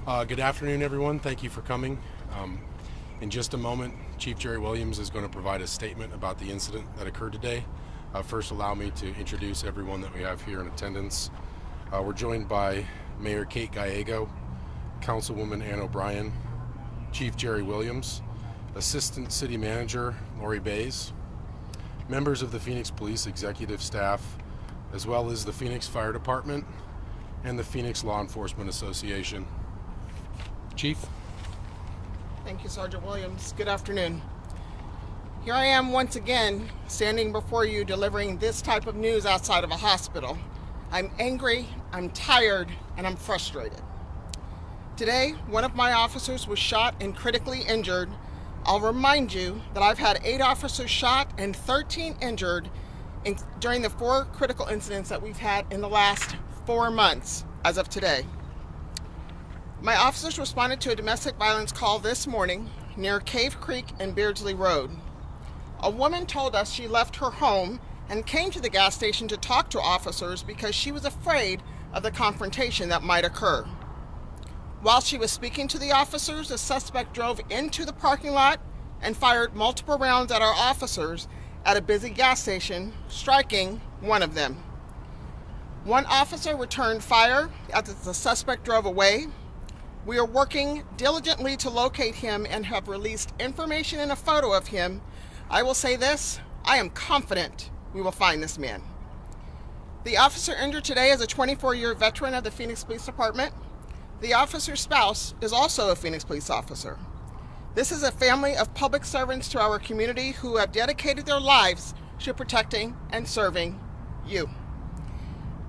Good afternoon, everyone. Thank you for coming. In just a moment, Chief Jerry Williams is going to provide a statement about the incident that occurred today. First, allow me to introduce everyone that we have here in attendance. We're joined by Mayor Kate Gallego, Councilwoman Ann O'Brien, Chief Jerry Williams, Assistant City Manager Lori Bays, members of the Phoenix Police Executive Staff, as well as the Phoenix Fire Department and the Phoenix Law Enforcement Association. Chief? Thank you, Sergeant Williams. Good afternoon. Here I am once again, standing before you delivering this type of news outside of a hospital. I'm angry, I'm tired, and I'm frustrated. Today, one of my officers was shot and critically injured. I'll remind you that I've had 8 officers shot and 13 injured during the 4 critical incidents that we've had in the last 4 months as of today. My officers responded to a domestic violence call this morning near Cave Creek and Beardsley Road. A woman told us she left her home and came to the gas station to talk to officers because she was afraid of the confrontation that might occur. While she was speaking to the officers, the suspect drove into the parking lot and fired multiple rounds at our officers at a busy gas station, striking one of them. One officer returned fire after the suspect drove away. We are working diligently to locate him and have released information and a photo of him. I will say this, I am confident we will find this man. The officer injured today is a 24-year veteran of the Phoenix Police Department. The officer's spouse is also a Phoenix police officer. This is a family of public servants to our community who have dedicated their lives to protecting and serving you.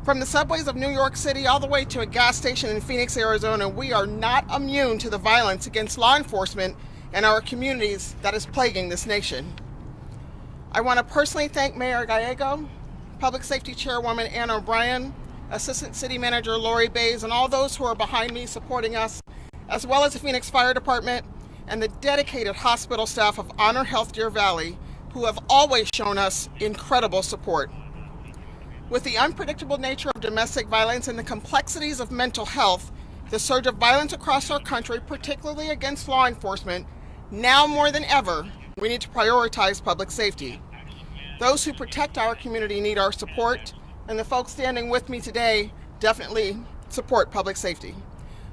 From the subways of New York City all the way to a gas station in Phoenix, Arizona, we are not immune to the violence against law enforcement in our communities that is plaguing this nation. I want to personally thank Mayor Gallego, Public Safety Chairwoman Ann O'Brien, Assistant City Manager Lori Bays, and all those who are behind me supporting us, as well as the Phoenix Fire Department and the dedicated hospital staff of Honor Health Deer Valley, who have always shown us incredible support. With the unpredictable nature of domestic violence and the complexities of mental health, the surge of violence across our country, particularly against law enforcement, now more than ever, we need to prioritize public safety. Those who protect our community need our support, and the folks standing with me today definitely support public safety.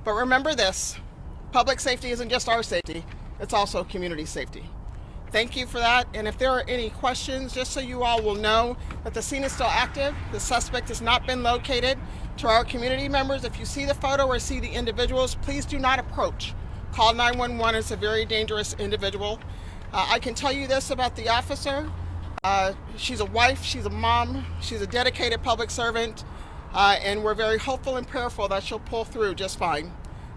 But remember this, public safety isn't just our safety, it's also community safety. Thank you for that, and if there are any questions, just so you all will know that the scene is still active, the suspect has not been located. To our community members, if you see the photo or see the individuals, please do not approach. Call 911, it's a very dangerous individual. I can tell you this about the officer. She's a wife, she's a mom, she's a dedicated public servant, and we're very hopeful and prayerful that she'll pull through just fine.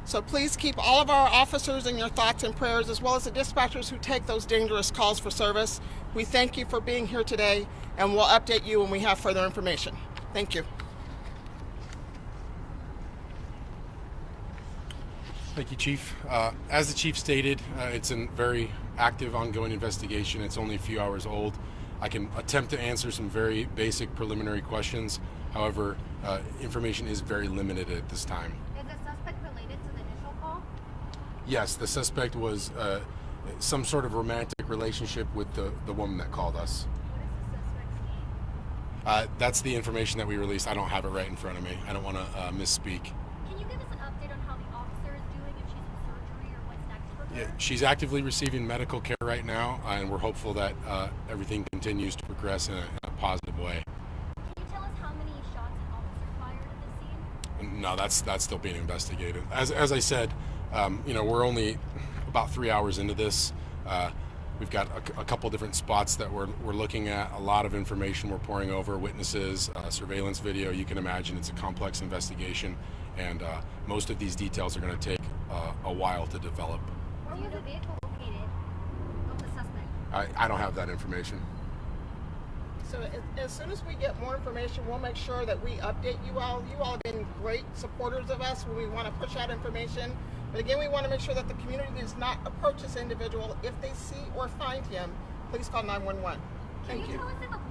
So please keep all of our officers in your thoughts and prayers, as well as the dispatchers who take those dangerous calls for service. We thank you for being here today, and we'll update you when we have further information. Thank you. Thank you, Chief. As the Chief stated, it's a very active, ongoing investigation. It's only a few hours old. I can attempt to answer some very basic preliminary questions. However, information is very limited at this time. Is the suspect related to the initial call? Yes, the suspect was some sort of romantic relationship with the woman that called us. What is the suspect's name? That's the information that we released. I don't have it right in front of me. I don't want to misspeak. Can you give us an update on how the officer is doing, if she's in surgery or what's next for her? Yeah, she's actively receiving medical care right now, and we're hopeful that everything continues to progress in a positive way. Can you tell us how many shots an officer fired at the scene? No, that's still being investigated. As I said, we're only about 3 hours into this. We've got a couple different spots that we're looking at, a lot of information we're pouring over, witnesses, surveillance video. You can imagine it's a complex investigation, and most of these details are going to take a while to develop. Where was the vehicle located of the suspect? I don't have that information. So as soon as we get more information, we'll make sure that we update you all. You all have been great supporters of us when we want to push out information. But again, we want to make sure that the community does not approach this individual. If they see or find him, please call 911. Thank you. Can you tell us if a